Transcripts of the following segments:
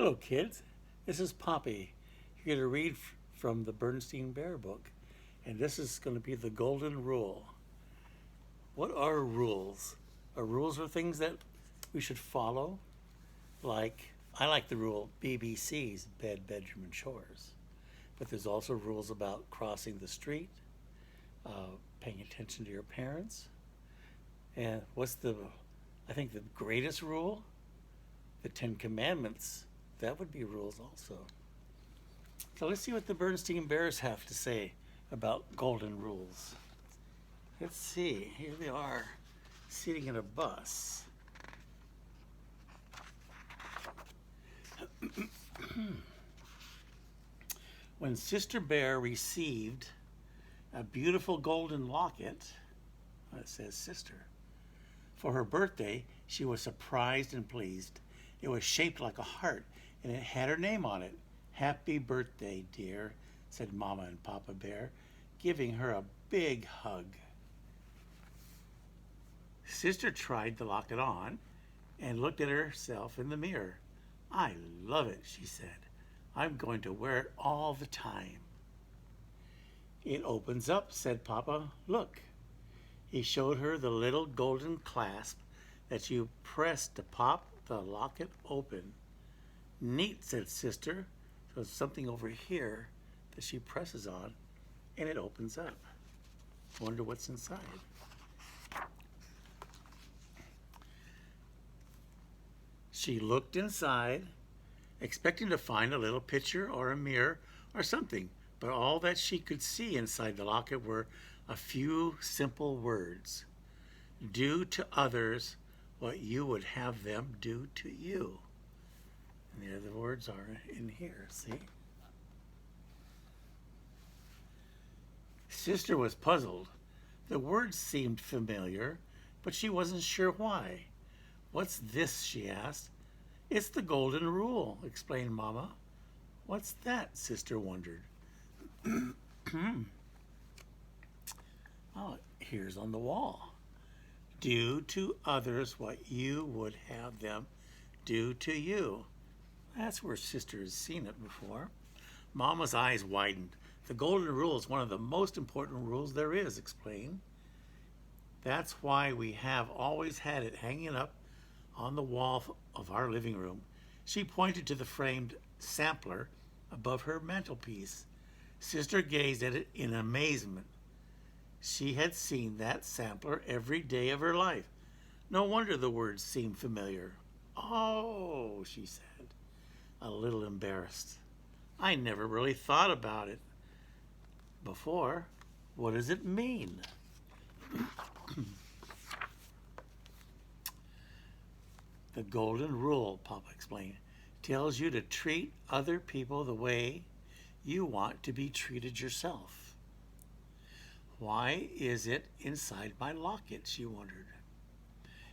Hello, kids. This is Poppi, here to read from the Berenstain Bear book, and this is going to be the golden rule. What are rules? Rules are things that we should follow. I like the rule BBC's bed, bedroom, and chores. But there's also rules about crossing the street, paying attention to your parents. And I think the greatest rule? The Ten Commandments. That would be rules also. So let's see what the Berenstain Bears have to say about golden rules. Let's see. Here they are, sitting in a bus. When Sister Bear received a beautiful golden locket, it says sister, for her birthday, she was surprised and pleased. It was shaped like a heart, and it had her name on it. "Happy birthday, dear," said Mama and Papa Bear, giving her a big hug. Sister tried the locket on and looked at herself in the mirror. "I love it," she said. "I'm going to wear it all the time." "It opens up," said Papa. "Look." He showed her the little golden clasp that you press to pop the locket open. "Neat," said Sister. So it's something over here that she presses on, and it opens up. Wonder what's inside. She looked inside, expecting to find a little picture or a mirror or something, but all that she could see inside the locket were a few simple words. "Do to others what you would have them do to you." And the other words are in here, see? Sister was puzzled. The words seemed familiar, but she wasn't sure why. "What's this?" she asked. "It's the golden rule," explained Mama. "What's that?" Sister wondered. Oh, here's on the wall. "Do to others what you would have them do to you." That's where Sister has seen it before. Mama's eyes widened. "The golden rule is one of the most important rules there is," explained. "That's why we have always had it hanging up on the wall of our living room." She pointed to the framed sampler above her mantelpiece. Sister gazed at it in amazement. She had seen that sampler every day of her life. No wonder the words seemed familiar. "Oh," she said, a little embarrassed. "I never really thought about it before. What does it mean?" "The golden rule," Papa explained, "tells you to treat other people the way you want to be treated yourself." "Why is it inside my locket?" she wondered.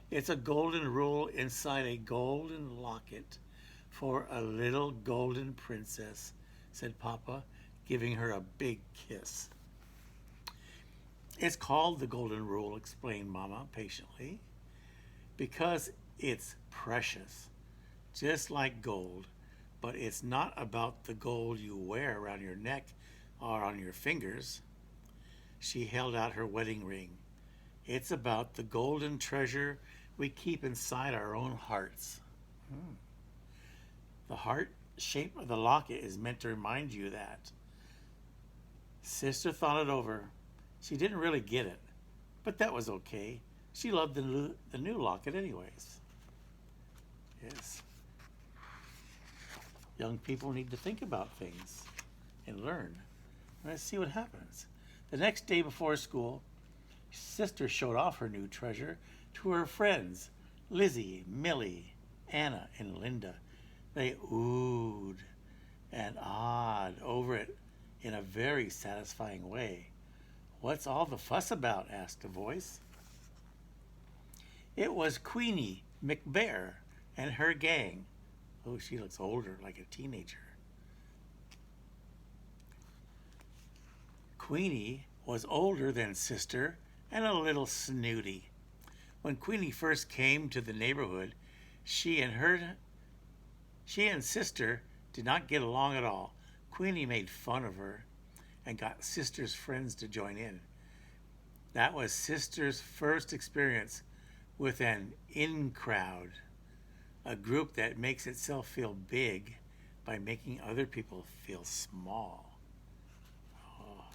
"It's a golden rule inside a golden locket for a little golden princess," said Papa, giving her a big kiss. "It's called the golden rule," explained Mama patiently, "because it's precious, just like gold. But it's not about the gold you wear around your neck or on your fingers." She held out her wedding ring. "It's about the golden treasure we keep inside our own hearts." The heart shape of the locket is meant to remind you that. Sister thought it over. She didn't really get it, but that was okay. She loved the new locket anyways. Yes. Young people need to think about things and learn. Let's see what happens. The next day before school, Sister showed off her new treasure to her friends, Lizzie, Millie, Anna, and Linda. They oohed and ahed over it in a very satisfying way. "What's all the fuss about?" asked a voice. It was Queenie McBear and her gang. Oh, she looks older, like a teenager. Queenie was older than Sister and a little snooty. When Queenie first came to the neighborhood, she She and Sister did not get along at all. Queenie made fun of her and got Sister's friends to join in. That was Sister's first experience with an in crowd, a group that makes itself feel big by making other people feel small. Oh,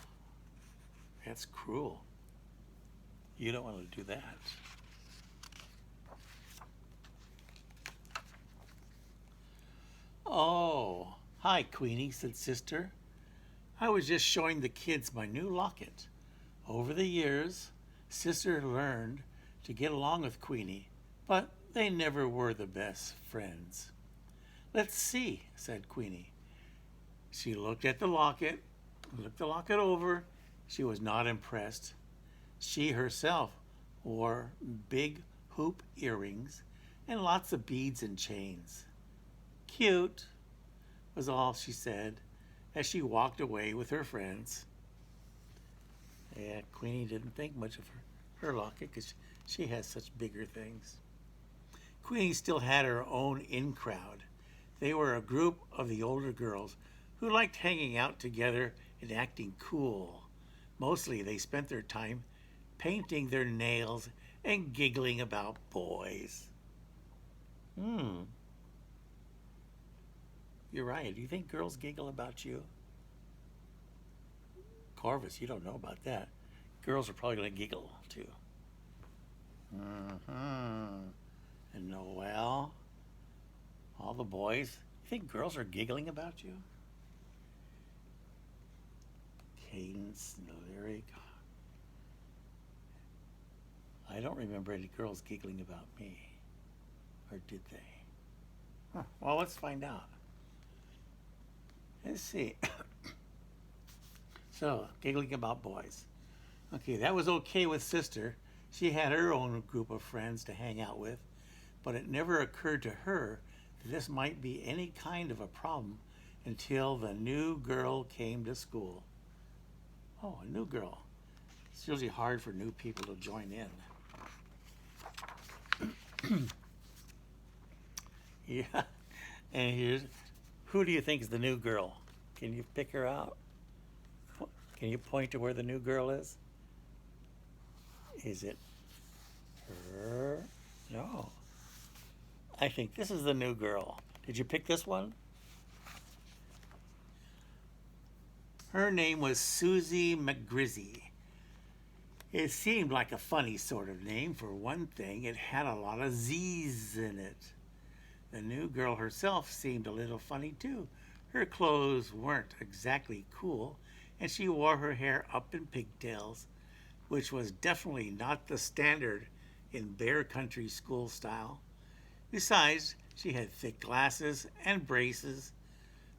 that's cruel. You don't want to do that. Oh, hi, Queenie, said Sister. I was just showing the kids my new locket. Over the years, Sister learned to get along with Queenie, but they never were the best friends. Let's see, said Queenie. She looked the locket over. She was not impressed. She herself wore big hoop earrings and lots of beads and chains. Cute, was all she said as she walked away with her friends. Yeah, Queenie didn't think much of her locket because she has such bigger things. Queenie still had her own in crowd. They were a group of the older girls who liked hanging out together and acting cool. Mostly they spent their time painting their nails and giggling about boys. You're right. Do you think girls giggle about you? Corvus, you don't know about that. Girls are probably going to giggle too. And Noel, all the boys. You think girls are giggling about you? Cadence, lyric. I don't remember any girls giggling about me. Or did they? Well, let's find out. Let's see. So, giggling about boys. Okay, that was okay with Sister. She had her own group of friends to hang out with, but it never occurred to her that this might be any kind of a problem until the new girl came to school. Oh, a new girl. It's usually hard for new people to join in. Yeah, and who do you think is the new girl? Can you pick her out? Can you point to where the new girl is? Is it her? No. I think this is the new girl. Did you pick this one? Her name was Susie McGrizzy. It seemed like a funny sort of name. For one thing, it had a lot of Z's in it. The new girl herself seemed a little funny too. Her clothes weren't exactly cool, and she wore her hair up in pigtails, which was definitely not the standard in Bear Country school style. Besides, she had thick glasses and braces,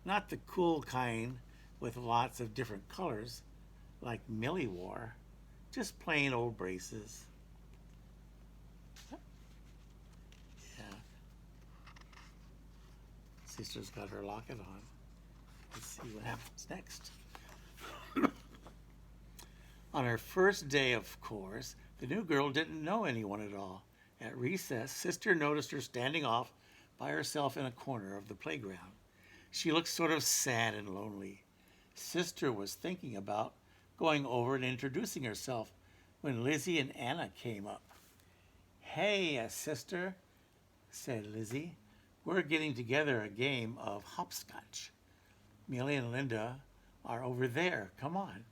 not the cool kind with lots of different colors like Millie wore, just plain old braces. Yeah. Sister's got her locket on. Let's see what happens next. On her first day, of course, the new girl didn't know anyone at all. At recess, Sister noticed her standing off by herself in a corner of the playground. She looked sort of sad and lonely. Sister was thinking about going over and introducing herself when Lizzie and Anna came up. Hey, Sister, said Lizzie. We're getting together a game of hopscotch. Millie and Linda are over there. Come on.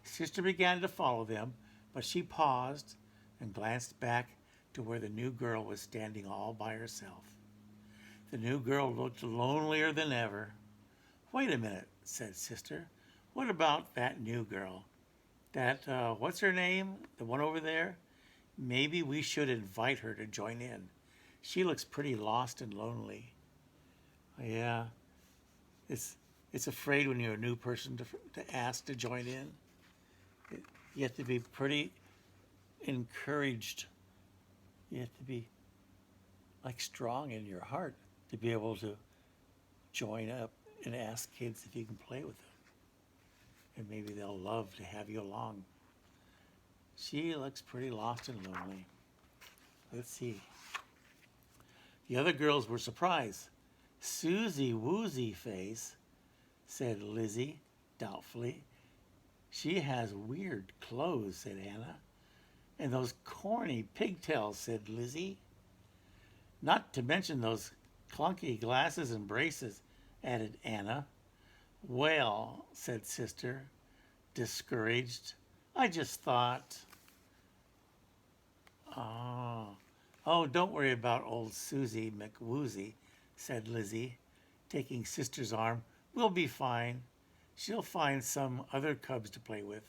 Sister began to follow them, but she paused and glanced back to where the new girl was standing all by herself. The new girl looked lonelier than ever. Wait a minute, said Sister. What about that new girl? That, what's her name? The one over there? Maybe we should invite her to join in. She looks pretty lost and lonely. Yeah, it's afraid when you're a new person to ask to join in. You have to be pretty encouraged. You have to be like strong in your heart to be able to join up and ask kids if you can play with them. And maybe they'll love to have you along. She looks pretty lost and lonely. Let's see. The other girls were surprised. Susie Woozy Face, said Lizzie doubtfully. She has weird clothes, said Anna. And those corny pigtails, said Lizzie. Not to mention those clunky glasses and braces, added Anna. Well, said Sister, discouraged. I just thought. Oh, oh, don't worry about old Susie McWoozy, said Lizzie, taking Sister's arm. We'll be fine. She'll find some other cubs to play with.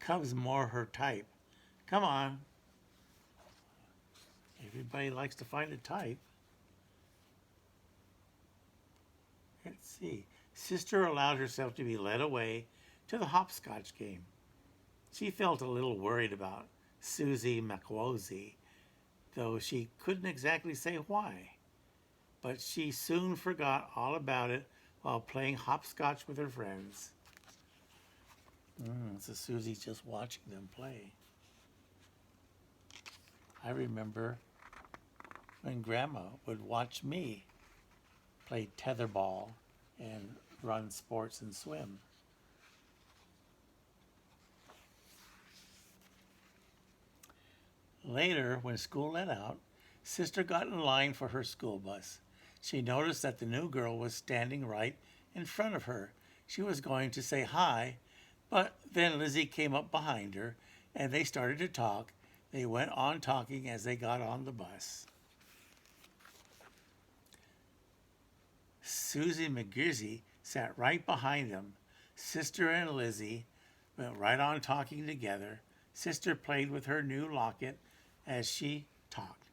Cubs more her type. Come on. Everybody likes to find a type. Let's see. Sister allowed herself to be led away to the hopscotch game. She felt a little worried about Susie McWoozy, though she couldn't exactly say why. But she soon forgot all about it while playing hopscotch with her friends. So Susie's just watching them play. I remember when Grandma would watch me play tetherball and run sports and swim. Later, when school let out, Sister got in line for her school bus. She noticed that the new girl was standing right in front of her. She was going to say hi, but then Lizzie came up behind her and they started to talk. They went on talking as they got on the bus. Susie McGrizzy sat right behind them. Sister and Lizzie went right on talking together. Sister played with her new locket as she talked,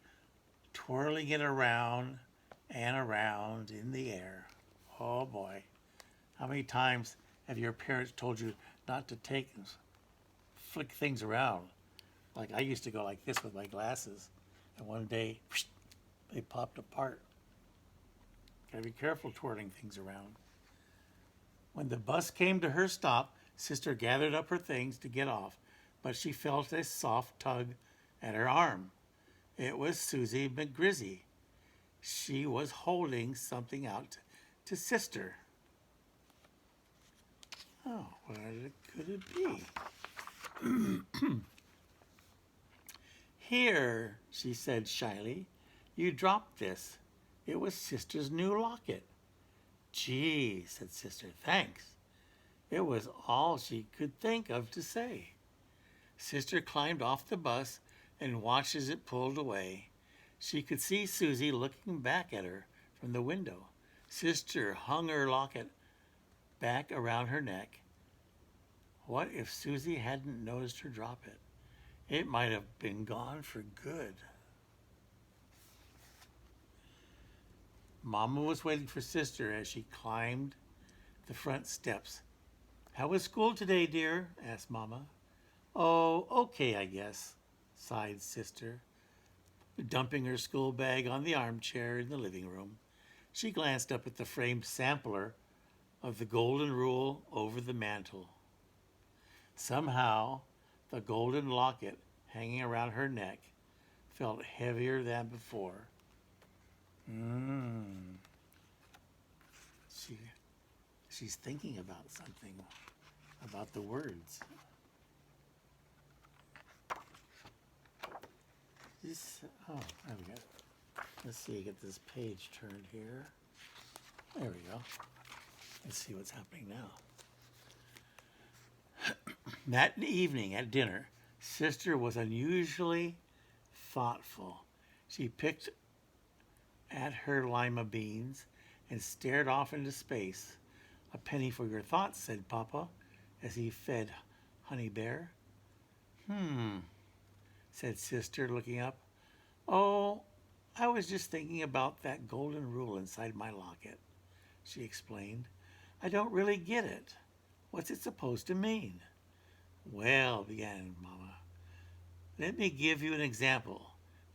twirling it around and around in the air. Oh boy, how many times have your parents told you not to flick things around? Like I used to go like this with my glasses, and one day they popped apart. Gotta be careful twirling things around. When the bus came to her stop, Sister gathered up her things to get off, but she felt a soft tug at her arm. It was Susie McGrizzy. She was holding something out to Sister. Oh, what could it be? Here, she said shyly. You dropped this. It was Sister's new locket. Gee, said Sister, thanks. It was all she could think of to say. Sister climbed off the bus and watched as it pulled away. She could see Susie looking back at her from the window. Sister hung her locket back around her neck. What if Susie hadn't noticed her drop it? It might have been gone for good. Mama was waiting for Sister as she climbed the front steps. How was school today, dear? Asked Mama. Oh, okay, I guess, sighed Sister, dumping her school bag on the armchair in the living room. She glanced up at the framed sampler of the golden rule over the mantel. Somehow, the golden locket hanging around her neck felt heavier than before. She's thinking about something, about the words. There we go. Let's see, get this page turned here. There we go. Let's see what's happening now. That evening at dinner, Sister was unusually thoughtful. She picked at her lima beans and stared off into space. A penny for your thoughts, said Papa, as he fed Honey Bear. Said Sister, looking up. Oh, I was just thinking about that golden rule inside my locket, she explained. I don't really get it. What's it supposed to mean? Well, began Mama, let me give you an example.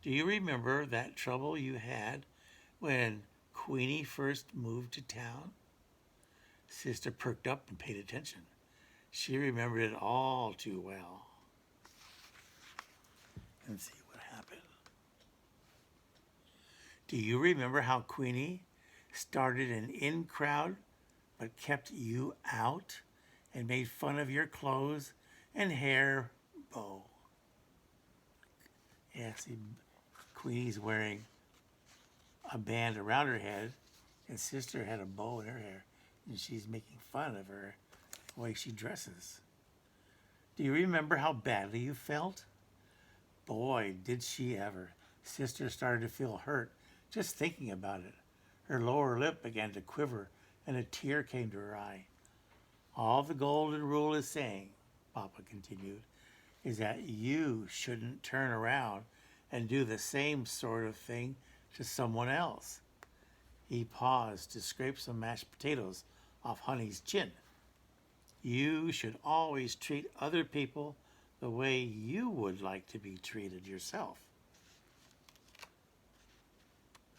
Do you remember that trouble you had when Queenie first moved to town? Sister perked up and paid attention. She remembered it all too well. Let's see what happened. Do you remember how Queenie started an in crowd but kept you out and made fun of your clothes and hair bow. Yeah, see, Queenie's wearing a band around her head, and sister had a bow in her hair, and she's making fun of her the way she dresses. Do you remember how badly you felt? Boy, did she ever. Sister started to feel hurt just thinking about it. Her lower lip began to quiver, and a tear came to her eye. All the golden rule is saying, Papa continued, is that you shouldn't turn around and do the same sort of thing to someone else. He paused to scrape some mashed potatoes off Honey's chin. You should always treat other people the way you would like to be treated yourself.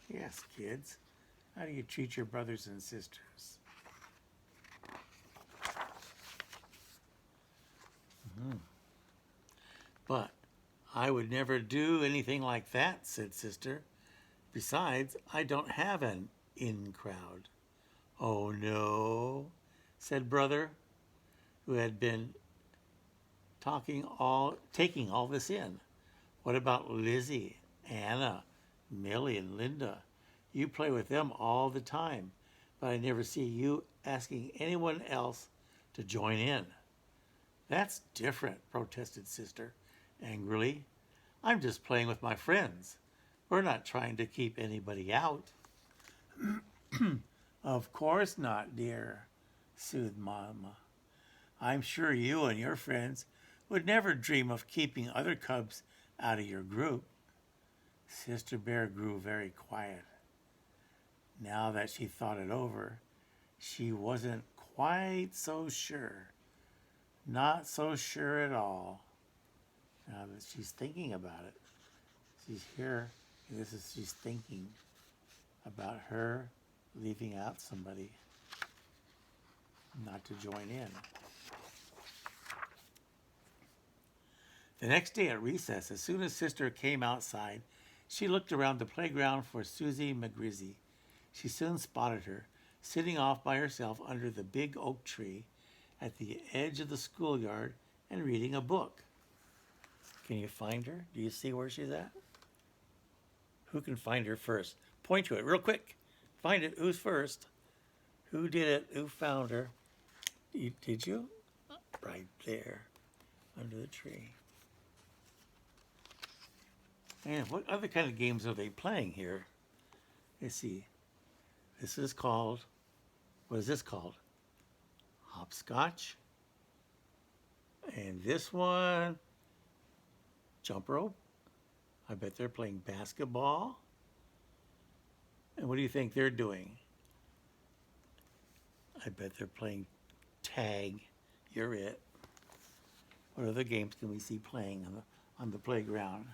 Yes, kids. How do you treat your brothers and sisters? But I would never do anything like that, said Sister. Besides, I don't have an in crowd. Oh, no, said Brother, who had been taking all this in. What about Lizzie, Anna, Millie, and Linda? You play with them all the time, but I never see you asking anyone else to join in. That's different, protested Sister angrily. I'm just playing with my friends. We're not trying to keep anybody out. Of course not, dear, soothed Mama. I'm sure you and your friends would never dream of keeping other cubs out of your group. Sister Bear grew very quiet. Now that she thought it over, she wasn't quite so sure. Not so sure at all. Now that she's thinking about it, she's here. She's thinking about her leaving out somebody not to join in. The next day at recess, as soon as Sister came outside, she looked around the playground for Susie McGrizzy. She soon spotted her, sitting off by herself under the big oak tree at the edge of the schoolyard and reading a book. Can you find her? Do you see where she's at? Who can find her first? Point to it real quick. Find it. Who's first? Who did it? Who found her? Did you? Right there, under the tree. And what other kind of games are they playing here? Let's see. This is called, what is this called? Hopscotch. And this one, jump rope. I bet they're playing basketball. And what do you think they're doing? I bet they're playing tag. You're it. What other games can we see playing on the playground?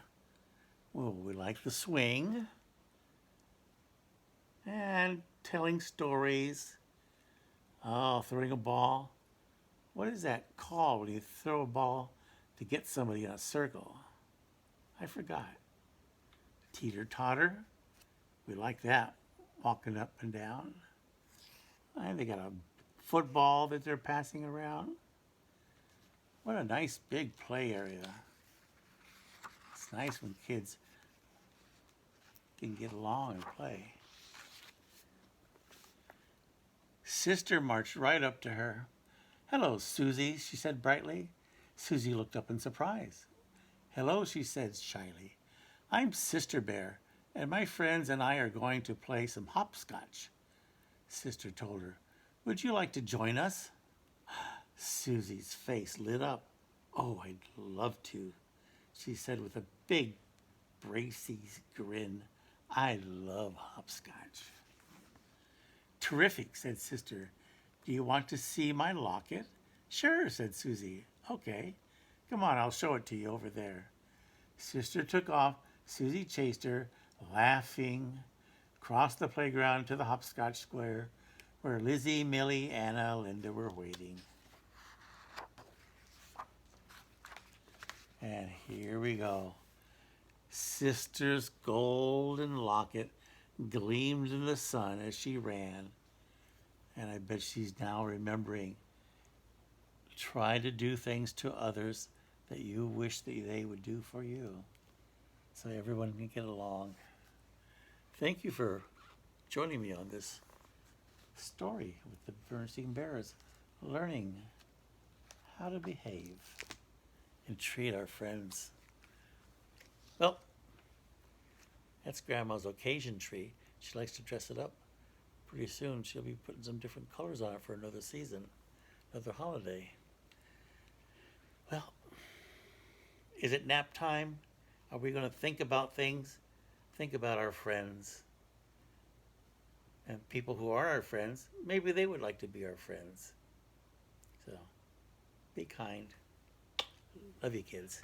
Well, we like the swing and telling stories. Oh, throwing a ball. What is that called when you throw a ball to get somebody in a circle? I forgot. Teeter-totter. We like that, walking up and down. And they got a football that they're passing around. What a nice big play area. It's nice when kids can get along and play. Sister marched right up to her. Hello, Susie, she said brightly. Susie looked up in surprise. Hello, she said shyly. I'm Sister Bear, and my friends and I are going to play some hopscotch. Sister told her, would you like to join us? Susie's face lit up. Oh, I'd love to, she said with a big, bracy grin. I love hopscotch. Terrific, said Sister. Do you want to see my locket? Sure, said Susie. Okay. Come on, I'll show it to you over there. Sister took off. Susie chased her, laughing, across the playground to the hopscotch square where Lizzie, Millie, Anna, Linda were waiting. And here we go. Sister's golden locket gleamed in the sun as she ran. And I bet she's now remembering. Try to do things to others that you wish that they would do for you, so everyone can get along. Thank you for joining me on this story with the Berenstain Bears, learning how to behave and treat our friends. Well, that's Grandma's occasion tree. She likes to dress it up. Pretty soon she'll be putting some different colors on it for another season, another holiday. Well, is it nap time? Are we going to think about things? Think about our friends. And people who are our friends, maybe they would like to be our friends. So, be kind. Love you, kids.